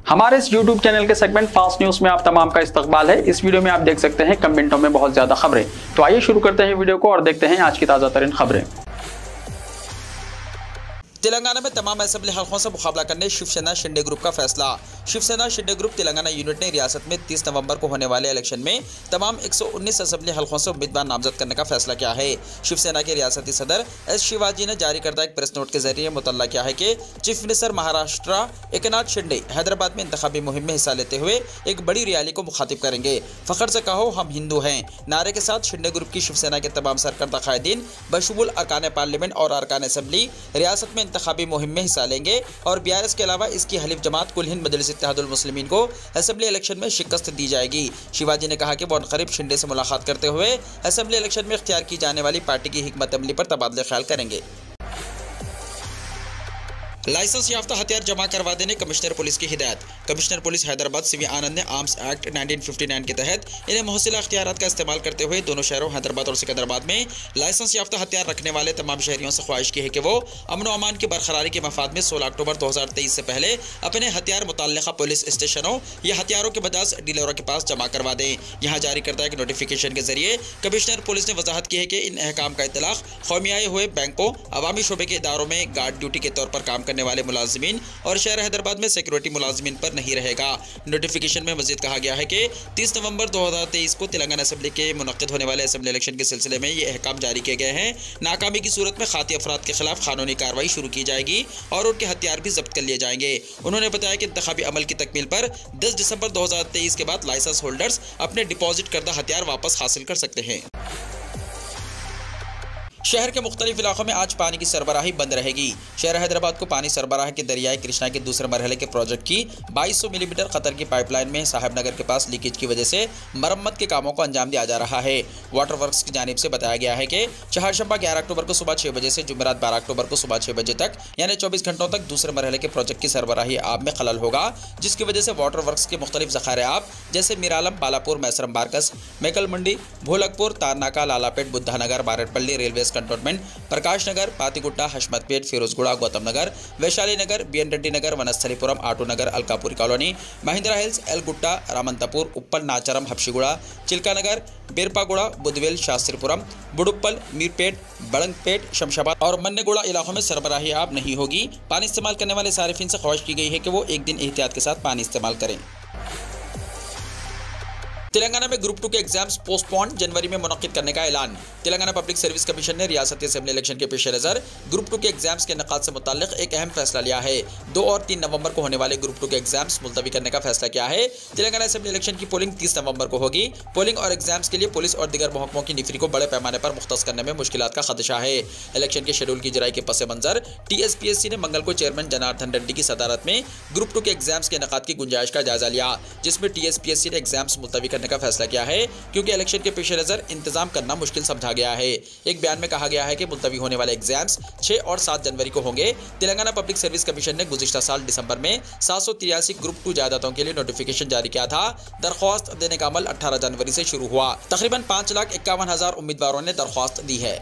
हमारे इस YouTube channel के सेगमेंट फास्ट न्यूज में आप तमाम का इस्तकबाल है। इस वीडियो में आप देख सकते हैं कम मिनटों में बहुत ज्यादा खबरें। तो आइए शुरू करते हैं वीडियो को और देखते हैं आज की ताजा तरीन खबरें। तेलंगाना में तमाम असेंबली हलकों से मुकाबला करने शिवसेना शिंदे ग्रुप का फैसला। शिवसेना शिंदे ग्रुप तेलंगाना यूनिट ने रियासत में 30 नवंबर को होने वाले इलेक्शन में तमाम 119 असेंबली हलकों से उम्मीदवार नामजद करने का फैसला किया है। शिवसेना के रियासती सदर एस शिवाजी ने जारी करदा एक प्रेस नोट के जरिए मुतल्ला किया है कि चीफ मिनिस्टर महाराष्ट्र एकनाथ शिंदे हैदराबाद में इंतखाबी मुहिम में हिस्सा लेते हुए एक बड़ी रैली को मुखातिब करेंगे। फखर से कहो हम हिंदू हैं नारे के साथ शिंदे ग्रुप की शिवसेना के तमाम सरकर्दा कायदीन बशमूल अरकान पार्लियामेंट और अरकान असेंबली रियासत में इंतखाबी मुहिम में हिस्सा लेंगे और बीआरएस के अलावा इसकी हलीफ जमात कुल हिंद मजलिस इत्तेहादुल मुस्लिमीन को असेंबली इलेक्शन में शिकस्त दी जाएगी। शिवाजी ने कहा कि वो अनकरीब शिंदे से मुलाकात करते हुए असेंबली इलेक्शन में इख्तियार की जाने वाली पार्टी की हिकमत अमली पर तबादले ख्याल करेंगे। लाइसेंस याफ्ता हथियार जमा करवा देने कमिश्नर पुलिस की हिदायत। कमिश्नर पुलिस हैदराबाद सीवी आनंद ने आर्म्स एक्ट 1959 के तहत इन्हें मुहसिला अख्तियारात का इस्तेमाल करते हुए दोनों शहरों हैदराबाद और सिकंदराबाद में लाइसेंस याफ्ता हथियार रखने वाले तमाम शहरियों से ख्वाहिश की है कि वो अमन व अमान की बरकरारी के मफाद में 16 अक्टूबर 2023 से पहले अपने हथियार मुतल्लिका पुलिस स्टेशनों या हथियारों के बजाज डीलरों के पास जमा करवा दें। यहाँ जारी करता है कि नोटिफिकेशन के जरिए कमिश्नर पुलिस ने वजाहत की है कि इन अहकाम का इतलाक कौमियाए हुए बैंकों, अवामी शोबे के इदारों में गार्ड ड्यूटी के तौर पर काम करने वाले मुलाजिमीन और शहर हैदराबाद में सिक्योरिटी मुलाजिमीन पर नहीं रहेगा। नोटिफिकेशन में मजीद कहा गया है कि 30 नवंबर 2023 को तेलंगाना असेंबली के मुनक्किद होने वाले असेंबली इलेक्शन के सिलसिले में ये अहकाम जारी किए गए हैं। नाकामी की सूरत में खाती अफराद के खिलाफ कानूनी कार्रवाई शुरू की जाएगी और उनके हथियार भी जब्त कर लिए जाएंगे। उन्होंने बताया कि इंतखाबी अमल की तकमील पर 10 दिसंबर 2023 के बाद लाइसेंस होल्डर्स अपने डिपॉजिट करदा हथियार वापस हासिल कर सकते हैं। शहर के मुख्तलिफ इलाकों में आज पानी की सरबराही बंद रहेगी। शहर हैदराबाद को पानी सरबराह के दरियाई कृष्णा के दूसरे मरहले के प्रोजेक्ट की 2200 मिलीमीटर खतर की पाइपलाइन में साहबनगर के पास लीकेज की वजह से मरम्मत के कामों को अंजाम दिया जा रहा है। वाटर वर्क्स की जानिब से बताया गया है कि चहारशंबा 11 अक्टूबर को सुबह 6 बजे से जुमेरात 12 अक्टूबर को सुबह 6 बजे तक यानी 24 घंटों तक दूसरे मरहले के प्रोजेक्ट की सरबराही आब में खलल होगा, जिसकी वजह से वाटर वर्क्स के मुख्तलिफ ज़खायर आब जैसे मीरालम, बालापुर, मैसरम बारकस, मेकल मंडी, भोलकपुर, तारनाका, लालापेट, बुद्धानगर, बारटपल्ली, रेलवेज कंटोनमेंट, प्रकाश नगर, पातिगुट्टा, हशमतपेट, फिरोजगुड़ा, गौतम नगर, वैशाली नगर, बीएन रेड्डी नगर, वनस्थलीपुरम, आटो नगर, अलकापुरी कॉलोनी, महिंद्रा हिल्स, एलगुट्टा, रामंतपुर, उप्पल, नाचरम, हब्शीगुड़ा, चिल्का नगर, बेरपागुड़ा, बुदवेल, शास्त्रीपुरम, बुडुप्पल, मीरपेट, बड़ंगपेट, शमशाबाद और मन्नेगुड़ा इलाकों में सरबराही आब नहीं होगी। पानी इस्तेमाल करने वाले सारिफिन से ख्वाहिश की गई है कि वो एक दिन एहतियात के साथ पानी इस्तेमाल करें। तेलंगाना में ग्रुप 2 के एग्जाम्स पोस्टपोन जनवरी में मुनक्किद करने का ऐलान। तेलंगाना पब्लिक सर्विस कमीशन ने रियासती असेंबली इलेक्शन के पेश नज़र ग्रुप 2 के एग्जाम्स के निकात से मुताल्लिक एक अहम फैसला लिया है। 2 और 3 नवंबर को होने वाले ग्रुप 2 के एग्जाम्स मुलतवी करने का फैसला किया है। तेलंगाना असेंबली इलेक्शन की पोलिंग 30 नवंबर को होगी। पोलिंग और एग्जाम्स के लिए पुलिस और दीगर महकमों की निफरी को बड़े पैमाने पर मुख्तस करने में मुश्किलात का खदशा है। इलेक्शन के शेड्यूल की जराई के पस मंजर TSPSC ने मंगल को चेयरमैन जनार्दन रेड्डी की सदारत में ग्रुप 2 के एग्जाम्स के इनेकाद की गुंजाइश का जायजा लिया, जिसमें TSPSC ने एग्जाम्स मुलतवी करने का फैसला किया है क्योंकि इलेक्शन के पेश नज़र इंतजाम करना मुश्किल समझा गया है। एक बयान में कहा गया है कि मुलतवी होने वाले एग्जाम्स 6 और 7 जनवरी को होंगे। तेलंगाना पब्लिक सर्विस कमीशन ने गुज़िश्ता साल दिसंबर में 783 ग्रुप 2 जायदादों के लिए नोटिफिकेशन जारी किया था। दरख्वास्त देने का अमल 18 जनवरी से शुरू हुआ। तकरीबन 5,51,000 उम्मीदवारों ने दरख्वास्त दी है।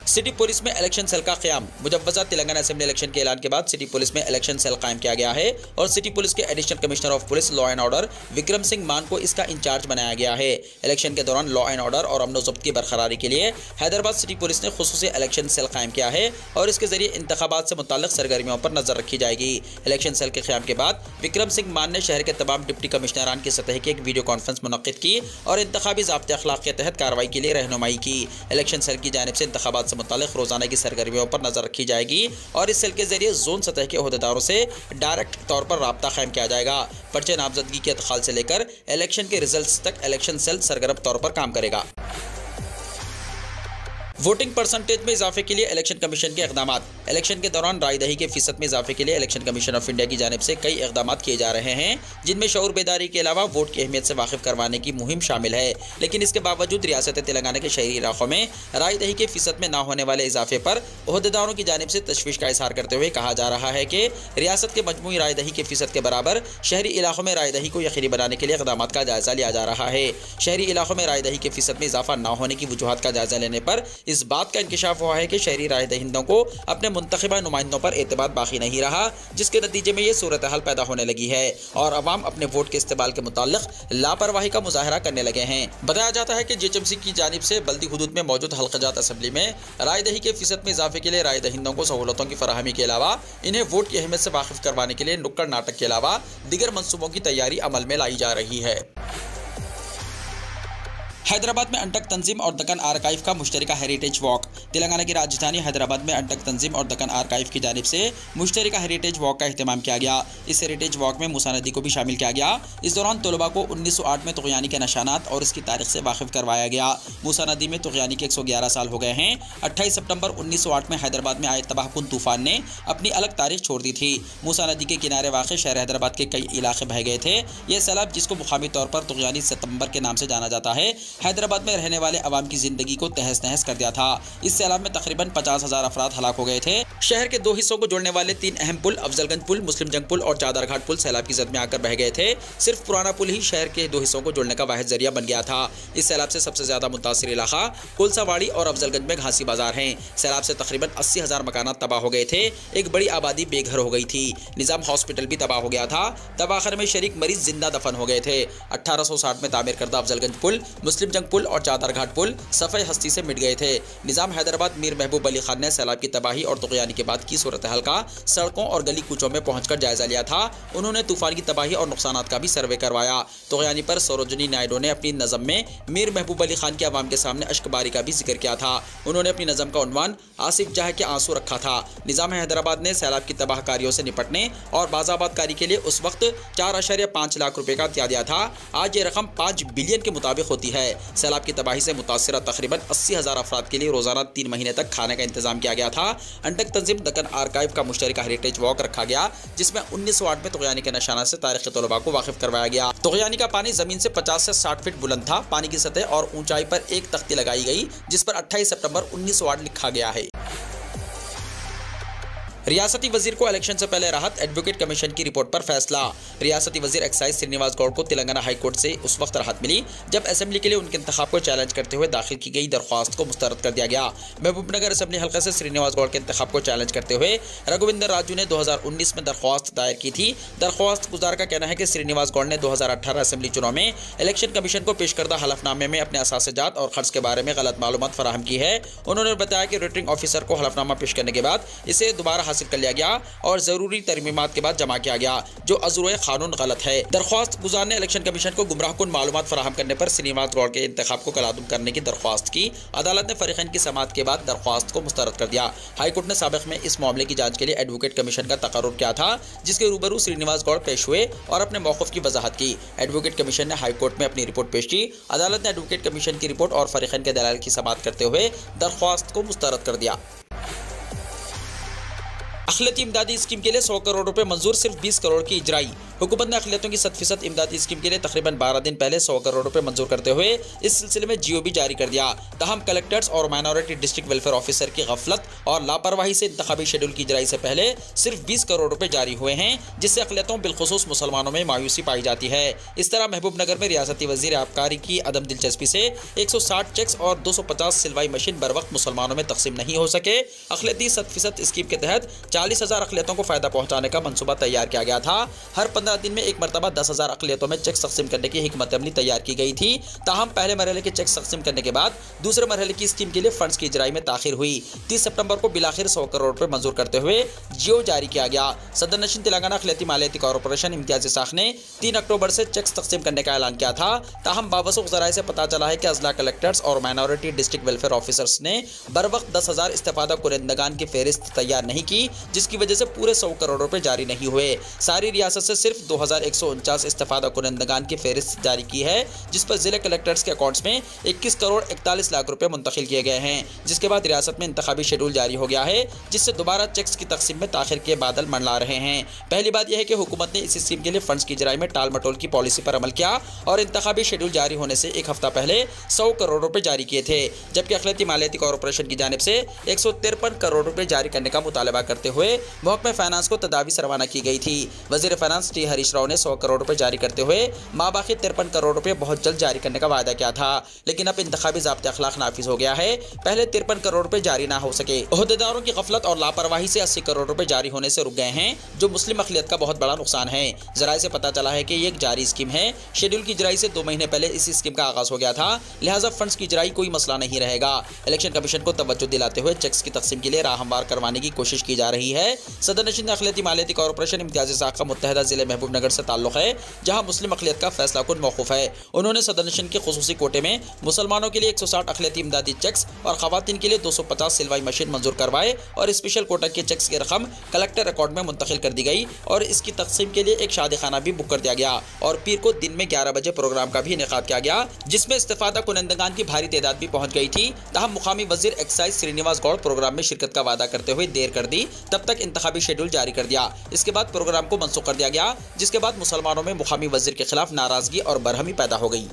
सिटी पुलिस में इलेक्शन सेल का क़याम। मुजव्वज़ा तेलंगाना असेंबली इलेक्शन के ऐलान के बाद सिटी पुलिस में इलेक्शन सेल कायम किया गया है और सिटी पुलिस के additional commissioner of police law and order Vikram Singh मान को इसका इंचार्ज बनाया गया है। इलेक्शन के दौरान लॉ एंड ऑर्डर और अमन ज़ब्त की बरकरारी के लिए हैदराबाद सिटी पुलिस ने खुसूसी इलेक्शन सेल कायम किया है और इसके जरिए इंतखाबात से मुताल्लिक़ सरगर्मियों पर नजर रखी जाएगी। इलेक्शन सेल के क़याम के बाद विक्रम सिंह मान ने शहर के तमाम डिप्टी कमिश्नरान की सतह की एक वीडियो कॉन्फ्रेंस मुनक्किद की और इंतखाबी ज़ाब्ते अखलाक के तहत कार्रवाई के लिए रहनुमाई की। इलेक्शन सेल की जानिब से इंतखाबात से मुताल्लिक़ रोज़ाना की सरगर्मियों पर नजर रखी जाएगी और इस सेल के जरिए जोन सतह के ओहदेदारों से डायरेक्ट तौर पर राब्ता कायम किया जाएगा। पर्चे नामजदगी के अदखाल से लेकर इलेक्शन के रिजल्ट्स तक इलेक्शन सेल सरगर्म तौर पर काम करेगा। वोटिंग परसेंटेज में इजाफे के लिए इलेक्शन कमीशन के इकदाम। इलेक्शन के दौरान राय दही के फीसद में इजाफे के लिए इलेक्शन कमीशन ऑफ इंडिया की जानिब से कई इकदाम किए जा रहे हैं, जिनमें शऊर बेदारी के अलावा वोट की अहमियत से वाकिफ करवाने की मुहिम शामिल है। लेकिन इसके बावजूद रियासत तेलंगाना के शहरी इलाकों में राय दही के फीसद में ना होने वाले इजाफे पर ओहदेदारों की जानिब से तशवीश का इजहार करते हुए कहा जा रहा है कि रियासत के मजमूई राय दही के फीसद के बराबर शहरी इलाकों में राय दही को यकीनी बनाने के लिए इकदाम का जायजा लिया जा रहा है। शहरी इलाकों में राय दही के फीसद में इजाफा न होने की वजूहत का जायजा लेने पर इस बात का इंकशाफ हुआ है कि शहरी राय दहिंदों को अपने मुंतखबा नुमाइंदों पर एतमाद बाकी नहीं रहा, जिसके नतीजे में ये सूरत हाल पैदा होने लगी है और अवाम अपने वोट के इस्तेमाल के मुताल्लिक लापरवाही का मुजाहरा करने लगे हैं। बताया जाता है कि जेएचएमसी की जानिब से बल्दी हुदूद में मौजूद हल्क़ाजात असम्बली में राय दही के फीसद में इजाफे के लिए राय दहिंदों को सहूलतों की फराहमी के अलावा इन्हें वोट की अहमियत से वाकिफ करवाने के लिए नुक्कड़ नाटक के अलावा दीगर मंसूबों की तैयारी अमल में लाई जा रही है। हैदराबाद में अंटक तंजीम और दक्कन आर्काइव का मुश्तरका हेरिटेज वॉक। तेलंगाना की राजधानी हैदराबाद में अंटक तंजीम और दक्कन आर्काइव की जानिब से मुश्तरका हेरिटेज वॉक का अहतमाम किया गया। इस हेरिटेज वॉक में मूसा नदी को भी शामिल किया गया। इस दौरान तलबा को 1908 में तुग़यानी के निशानात और इसकी तारीख से वाकिफ करवाया गया। मूसा नदी में तुग़यानी के 111 साल हो गए हैं। 28 सितंबर 1908 में हैदराबाद में आए तबाहकुन तूफान ने अपनी अलग तारीख छोड़ दी थी। मूसा नदी के किनारे वाक़ शहर हैदराबाद के कई इलाके बह गए थे। यह सैलाब, जिसको मुकामी तौर पर तुग़यानी सितंबर के नाम से जाना जाता है, हैदराबाद में रहने वाले अवाम की जिंदगी को तहस नहस कर दिया था। इस सैलाब में तकरीबन 50,000 अफराद हलाक हो गए थे। शहर के 2 हिस्सों को जोड़ने वाले 3 अहम पुल, अफजलगंज पुल, मुस्लिम जंग पुल और चादर घाट पुल सैलाब की जद में आकर बह गए थे। सिर्फ पुराना पुल ही शहर के 2 हिस्सों को जोड़ने का वाहिद जरिया बन गया था। इस सैलाब से सबसे ज्यादा मुतासिर इलाका कुलसावाड़ी और अफजलगंज में घासी बाजार है। सैलाब से तकरीबन 80,000 मकानात तबाह हो गए थे। एक बड़ी आबादी बेघर हो गई थी। निजाम हॉस्पिटल भी तबाह हो गया था। तबाहर में शरीक मरीज जिंदा दफन हो गए थे। 1860 में तामीर करदा अफजलगंज पुल, मुस्लिम जंग पुल और चादर घाट पुल सफ़े हस्ती से मिट गए थे। निजाम हैदराबाद मीर महबूब अली खान ने सैलाब की तबाही और तुग़यानी के बाद की सूरत हाल का सड़कों और गली कूचों में पहुंचकर जायजा लिया था। उन्होंने तूफान की तबाही और नुकसानात का भी सर्वे करवाया। तुग़यानी पर सरोजनी नायडू ने अपनी नज़म में मीर महबूब अली खान के अवाम के सामने अश्कबारी का भी जिक्र किया था। उन्होंने अपनी नज़म का उन्वान आसिफ जाह के आंसू रखा था। निजाम हैदराबाद ने सैलाब की तबाहकारियों से निपटने और बाज़ाबादकारी के लिए उस वक्त 4.5 लाख रुपए का दिया था। आज ये रकम 5 बिलियन के मुताबिक होती है। सैलाब की तबाही से मुतासिरा तकरीबन 80,000 अफराद के लिए रोजाना 3 महीने तक खाने का इंतजाम किया गया था। अंटक तंजीम दक्कन आर्काइव का मुश्तरका हेरिटेज वॉक रखा गया, जिसमें 1908 में तुग़यानी के निशाना से तारीख के तलबा को वाकिफ करवाया गया। तुग़यानी का पानी जमीन से 50 से 60 फीट बुलंद था। पानी की सतह और ऊंचाई पर एक तख्ती लगाई गई, जिस पर 28 सितंबर 1908 लिखा गया है। रियासती वजीर को इलेक्शन से पहले राहत, एडवोकेट कमीशन की रिपोर्ट पर फैसला। रियासती वजीर एक्साइज श्रीनिवास गौड़ को तेलंगाना हाई कोर्ट से उस वक्त राहत मिली जब असेंबली के लिए उनके इंतखाब को चैलेंज करते हुए दाखिल की गई दरख्वास्त को मुस्तरद कर दिया गया। महबूबनगर असेंबली हल्के से श्रीनिवास गौड़ के इंतखाब को चैलेंज करते हुए रघुविंदर राजू ने 2019 में दरख्वास्त दायर की थी। दरख्वास्त गुजार का कहना है कि श्रीनिवास गौड़ ने 2018 असेंबली चुनाव में इलेक्शन कमीशन को पेश करदा हलफनामे में अपने असासजात और खर्च के बारे में गलत मालूमात फराहम की है। उन्होंने बताया कि रिटर्निंग ऑफिसर को हलफनामा पेश करने के बाद इसे दोबारा हासिल कर लिया गया और जरूरी तरमीमात के बाद जमा किया गया, जो अज़ुर क़ानून गलत है। दरख्वास्त गुजार ने इलेक्शन कमीशन को गुमराहकुन मालूमात फराहम करने पर श्रीनिवास गौड़ के इंतखाब को कलादुम करने की दरख्वास्त की। अदालत ने फरीक़ैन की समाअत के बाद दरख्वास्त को मुस्तरद कर दिया। हाईकोर्ट ने साबिक़ में इस मामले की जांच के लिए एडवोकेट कमीशन का तकर्रुर किया था, जिसके रूबरू श्रीनिवास गौड़ पेश हुए और अपने मौक़िफ़ की वजाहत की। एडवोकेट कमीशन ने हाईकोर्ट में अपनी रिपोर्ट पेश की। अदालत ने एडवोकेट कमीशन की रिपोर्ट और फरीक़ैन के दलाइल की समाअत करते हुए दरख्वास्त को मुस्तरद कर दिया। अखिलती इमदादी स्कीम के लिए 100 करोड़ रुपए मंजूर, सिर्फ 20 करोड़ की इजराई। हुकूमत ने अखिलतों की 100% इमदादी स्कीम के लिए तकरीबन 12 दिन पहले 100 करोड़ रुपए मंजूर करते हुए इस सिलसिले में GOB जारी कर दिया। तहम कलेक्टर्स और माइनॉरिटी डिस्ट्रिक्ट वेलफेयर ऑफिसर की गफलत और लापरवाही से इंतखाबी शेड्यूल की इजराई से पहले सिर्फ 20 करोड़ रुपए जारी हुए हैं, जिससे अखिलतों बिलखुसूस मुसलमानों में मायूसी पाई जाती है। इस तरह महबूबनगर में रियासती वजीर आबकारी की अदम दिलचस्पी से 160 चेक्स और 250 सिलवाई मशीन बर वक्त मुसलमानों में तकसीम नहीं हो सके। अखिलती 100% स्कीम के तहत 40,000 अखिलतों को फायदा पहुंचाने का मंसूबा तैयार किया गया था। हर 15 दिन में एक मरतबा 10,000 अक़लियतों में चेक तक़सीम करने की हिकमत अमली तैयार की गई थी। ताहम पहले मरहले के चेक तक़सीम करने के बाद दूसरे मरहले की स्कीम के लिए फंड्स की इजराई में ताखिर हुई। 30 सितंबर को बिलाखिर 100 करोड़ रुपए मंजूर करते हुए GO जारी किया गया। सदर नशीन तेलंगाना अक़लियती मालियाती कॉर्पोरेशन इम्तियाज़ इसाक़ ने 3 अक्टूबर से चेक तक़सीम करने का ऐलान किया था। ताहम बावसूख ज़राए से पता चला है कि अजला कलेक्टर्स और माइनॉरिटी डिस्ट्रिक्ट वेलफेयर ऑफिसर्स ने बर वक्त 10,000 इस्तेफादा कुनंदगान की फहरिस्त तैयार नहीं की, जिसकी वजह से पूरे 100 करोड़ रुपए जारी नहीं हुए। सारी रियासत से सिर्फ 2,149 इस्तेफादा कुनंदगान की फहरिस्त जारी की है, जिस पर जिले कलेक्टर्स के अकाउंट्स में 21 करोड़ 41 लाख रुपए मुंतकिल किए गए हैं। जिसके बाद रियासत में इंतखाबी शेड्यूल जारी हो गया है, जिससे दोबारा चेक्स की तकसीम में ताखिर के बादल मंडला रहे हैं। पहली बात यह है कि हुकूमत ने इस स्कीम के लिए फंड्स की इजराई में टाल मटोल की पॉलिसी पर अमल किया और इंतखाबी शेड्यूल जारी होने से एक हफ्ता पहले 100 करोड़ रुपए जारी किए थे, जबकि अक़लियती मालियाती कॉर्पोरेशन की जानिब से 153 करोड़ रुपए जारी करने का मुतालबा करते हुए महकमे फाइनेंस को तदावीज़ रवाना की गई थी। वजीर फाइनेंस टी हरीश राव ने 100 करोड़ रुपए जारी करते हुए माबाकी 53 करोड़ रुपए बहुत जल्द जारी करने का वादा किया था, लेकिन अब इंतखाबी ज़ाब्ते अखलाक नाफिज हो गया है। पहले 53 करोड़ रुपए जारी ना हो सके। ओहदेदारों की गफलत और लापरवाही से 80 करोड़ रुपए जारी होने से रुक गए हैं, जो मुस्लिम अक़लियत का बहुत बड़ा नुकसान है। जराये से पता चला है कि ये एक जारी स्कीम है। शेड्यूल की इजराई से 2 महीने पहले इसी स्कीम का आगाज हो गया था, लिहाजा फंड्स की इजराई कोई मसला नहीं रहेगा। इलेक्शन कमीशन को तवज्जो दिलाते हुए चेक्स की तकसीम के लिए राह हमवार करवाने की कोशिश की जा रही है। सदरनशीन अक़लियती मालियाती कॉर्पोरेशन इम्तियाज़ी साख का मुत्तहदा ज़िले महबूबनगर से ताल्लुक़ है, जहाँ मुस्लिम अक़लियत का फैसला कुन मौक़ूफ़ है। उन्होंने सदरनशीन के खुसूसी कोटे में मुसलमानों के लिए 160 अक़लियती इमदादी चेक्स और ख़वातीन के लिए 250 सिलवाई मशीन मंजूर करवाए और स्पेशल कोटा के चेक्स की रकम कलेक्टर अकाउंट में मुंतकिल कर दी गई और इसकी तकसीम के लिए एक शादी खाना भी बुक कर दिया गया और पीर को दिन में 11 बजे प्रोग्राम का भी इनेकाद किया गया, जिसमें इस्तिफादा कुनंदगान की भारी तादाद भी पहुंच गई थी। तहम मुकामी वजीर एक्साइज श्रीनिवास गौड़ प्रोग्राम में शिरकत का वादा करते हुए देर कर दी, तब तक इंतखाबी शेड्यूल जारी कर दिया। इसके बाद प्रोग्राम को मनसूख कर दिया गया, जिसके बाद मुसलमानों में मुकामी वजीर के खिलाफ नाराजगी और बरहमी पैदा हो गई।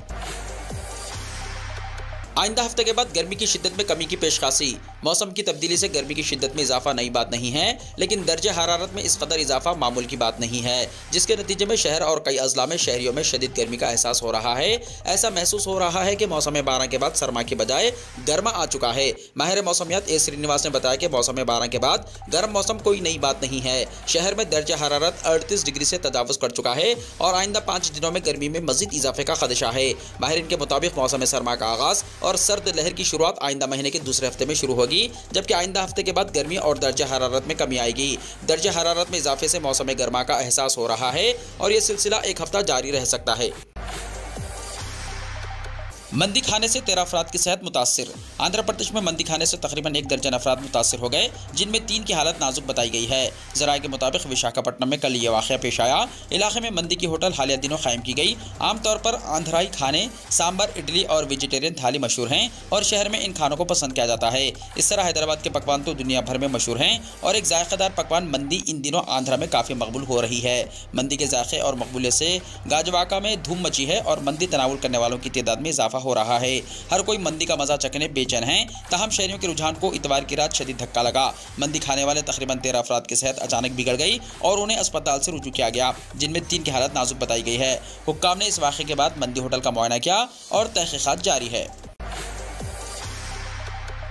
आइंदा हफ्ते के बाद गर्मी की शिद्दत में कमी की पेशकाशी। मौसम की तब्दीली से गर्मी की शिद्दत में इजाफा नई बात नहीं है, लेकिन दर्जे हरारत में इस कदर इजाफा मामूल की बात नहीं है, जिसके नतीजे में शहर और कई अजला में शहरियों में शदीद गर्मी का एहसास हो रहा है। ऐसा महसूस हो रहा है कि मौसम 12 के बाद सरमा के बजाय गर्मा आ चुका है। माहिर मौसमियात ए श्रीनिवास ने बताया कि मौसम 12 के बाद गर्म मौसम कोई नई बात नहीं है। शहर में दर्जे हरारत 38 डिग्री से तजावुज़ कर चुका है और आइंदा 5 दिनों में गर्मी में मजीद इजाफे का खदशा है। माहिरीन के मुताबिक मौसम सरमा का आगाज़ और सर्द लहर की शुरुआत आइंदा महीने के दूसरे हफ्ते में शुरू होगी, जबकि आइंदा हफ्ते के बाद गर्मी और दर्जा हरारत में कमी आएगी। दर्जा हरारत में इजाफे से मौसम गर्मा का एहसास हो रहा है और यह सिलसिला एक हफ्ता जारी रह सकता है। मंदी खाने से 13 अफराद की सेहत मुतासिर। आंध्र प्रदेश में मंदी खाने से तकरीबन 1 दर्जन अफराद मुतासिर हो गए, जिनमें 3 की हालत नाजुक बताई गई है। जराये के मुताबिक विशाखापट्टनम में कल ये वाक़या पेश आया। इलाके में मंदी की होटल हालिया दिनों कायम की गई। आमतौर पर आंध्राई खाने सांबर, इडली और वेजिटेरियन थाली मशहूर हैं और शहर में इन खानों को पसंद किया जाता है। इस तरह हैदराबाद के पकवान तो दुनिया भर में मशहूर हैं और एक जायकेदार पकवान मंदी इन दिनों आंध्रा में काफ़ी मकबूल हो रही है। मंदी के जायके और मकबूलियत से गाजवाका में धूम मची है और मंदी तनावुल करने वालों की तादाद में इजाफा हो रहा है। हर कोई मंदी का मजा चखने बेचैन है। तहम शहरियों के रुझान को इतवार की रात शदीद धक्का लगा। मंदी खाने वाले तकरीबन 13 अफराद की सेहत अचानक बिगड़ गई और उन्हें अस्पताल से रुजू किया गया, जिनमें 3 की हालत नाजुक बताई गई है। हुक्काम ने इस वाक़े के बाद मंदी होटल का मुआयना किया और तहकीकात जारी है।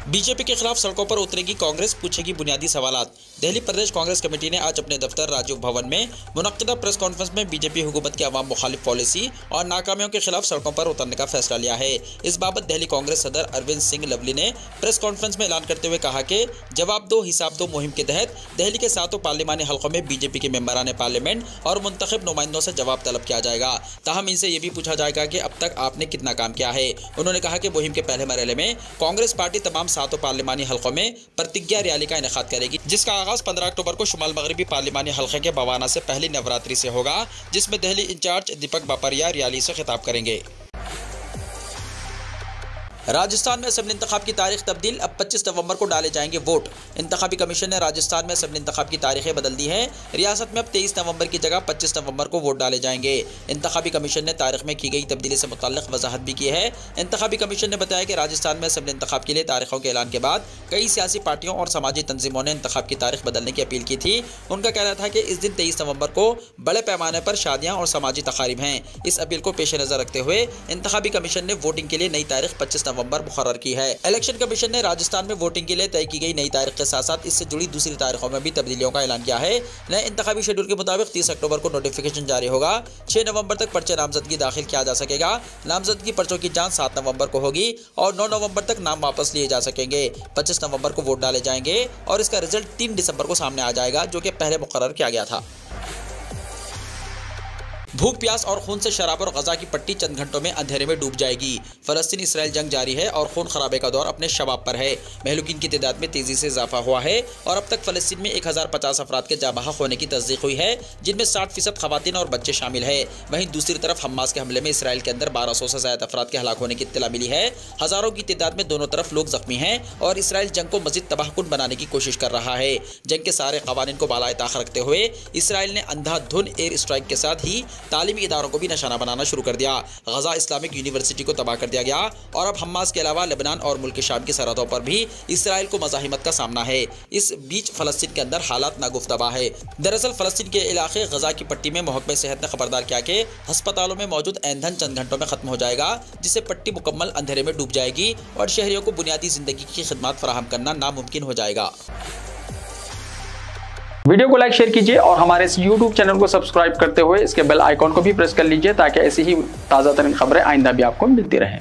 बीजेपी के खिलाफ सड़कों पर उतरेगी कांग्रेस, पूछेगी बुनियादी सवालात। दिल्ली प्रदेश कांग्रेस कमेटी ने आज अपने दफ्तर राजीव भवन में मुनक्किदा प्रेस कॉन्फ्रेंस में बीजेपी हुकूमत की अवाम मुखालिफ पॉलिसी और नाकामियों के खिलाफ सड़कों पर उतरने का फैसला लिया है। इस बाबत दिल्ली कांग्रेस सदर अरविंद सिंह लवली ने प्रेस कॉन्फ्रेंस में ऐलान करते हुए कहा कि जवाब दो हिसाब दो मुहिम के तहत दिल्ली के 7 पार्लिमानी हल्कों में बीजेपी के मेंबरान पार्लियामेंट और मुंतखब नुमाइंदों से जवाब तलब किया जाएगा। ताहम इनसे ये भी पूछा जाएगा कि अब तक आपने कितना काम किया है। उन्होंने कहा कि मुहिम के पहले मरहले में कांग्रेस पार्टी तमाम 7 पार्लिमानी हल्कों में प्रतिज्ञा रैली का इनेकाद करेगी, जिसका आगाज 15 अक्टूबर को शुमाल मगरबी पार्लिमानी हल्के के बवाना से पहली नवरात्रि से होगा, जिसमें दिल्ली इंचार्ज दीपक बापरिया रैली से खिताब करेंगे। राजस्थान में असेंबली इंतखाब की तारीख तब्दील, अब 25 नवंबर को डाले जाएंगे वोट। इंतखाबी कमीशन ने राजस्थान में असेंबली इंतखाब की तारीखें बदल दी हैं। रियासत में अब 23 नवंबर की जगह 25 नवंबर को वोट डाले जाएंगे। इंतखाबी कमीशन ने तारीख में की गई तब्दीली से मुताल्लिक वजाहत भी की है। इंतखाबी कमीशन ने बताया कि राजस्थान में असेंबली इंतखाब के लिए तारीखों के ऐलान के बाद कई सियासी पार्टियों और समाजी तंजीमों ने इंतखाब की तारीख बदलने की अपील की थी। उनका कहना था कि इस दिन 23 नवंबर को बड़े पैमाने पर शादियाँ और समाजी तकारीब हैं। इस अपील को पेश नज़र रखते हुए इंतखाबी कमीशन ने वोटिंग के लिए नई तारीख 25 नवंबर मुकर्रर की है। इलेक्शन कमीशन ने राजस्थान में वोटिंग के लिए तय की गई नई तारीख के साथ साथ इससे जुड़ी दूसरी तारीखों में भी तब्दीलियों का ऐलान किया है। नए इंतखाबी शेड्यूल के मुताबिक 30 अक्टूबर को नोटिफिकेशन जारी होगा। 6 नवंबर तक पर्चे नामजदगी दाखिल किया जा सकेगा। नामजदगी पर्चों की जांच 7 नवंबर को होगी और 9 नवंबर तक नाम वापस लिए जा सकेंगे। 25 नवंबर को वोट डाले जाएंगे और इसका रिजल्ट 3 दिसंबर को सामने आ जाएगा, जो कि पहले मुकर्रर किया गया था। भूख प्यास और खून से शराब और गजा की पट्टी चंद घंटों में अंधेरे में डूब जाएगी। फलस्तीन इसराइल जंग जारी है और खून खराबे का दौर अपने शबाब पर है। महलूकीन की तादाद में तेजी से इजाफा हुआ है और अब तक फलस्तीन में 1050 अफराद के जाबहा होने की तस्दीक हुई है, जिनमें 60% खवातीन और बच्चे शामिल है। वहीं दूसरी तरफ हमास के हमले में इसराइल के अंदर 1200 से ज्यादा अफराद के हलाक होने की इत्तला मिली है। हजारों की तादाद में दोनों तरफ लोग जख्मी हैं और इसराइल जंग को मजीद तबाहकुन बनाने की कोशिश कर रहा है। जंग के सारे कवानीन को बालाए ताख रखते हुए इसराइल ने अंधाधुन एयर स्ट्राइक के साथ ही तालीमी इदारों को भी निशाना बनाना शुरू कर दिया। गजा इस्लामिक यूनिवर्सिटी को तबाह कर दिया गया और अब हमास के अलावा लेबनान और मुल्क शाम की सरहदों पर भी इसराइल को मज़ाहिमत का सामना है। इस बीच फ़लस्तीन के अंदर हालात नागुफ्तबा है। दरअसल फ़लस्तीन के इलाके गजा की पट्टी में महकमे सेहत ने खबरदार किया कि अस्पतालों में मौजूद ईंधन चंद घंटों में खत्म हो जाएगा, जिससे पट्टी मुकम्मल अंधेरे में डूब जाएगी और शहरियों को बुनियादी जिंदगी की खिदमत फराहम करना नामुमकिन हो जाएगा। वीडियो को लाइक शेयर कीजिए और हमारे इस YouTube चैनल को सब्सक्राइब करते हुए इसके बेल आइकॉन को भी प्रेस कर लीजिए ताकि ऐसी ही ताज़ा तरीन खबरें आइंदा भी आपको मिलती रहें।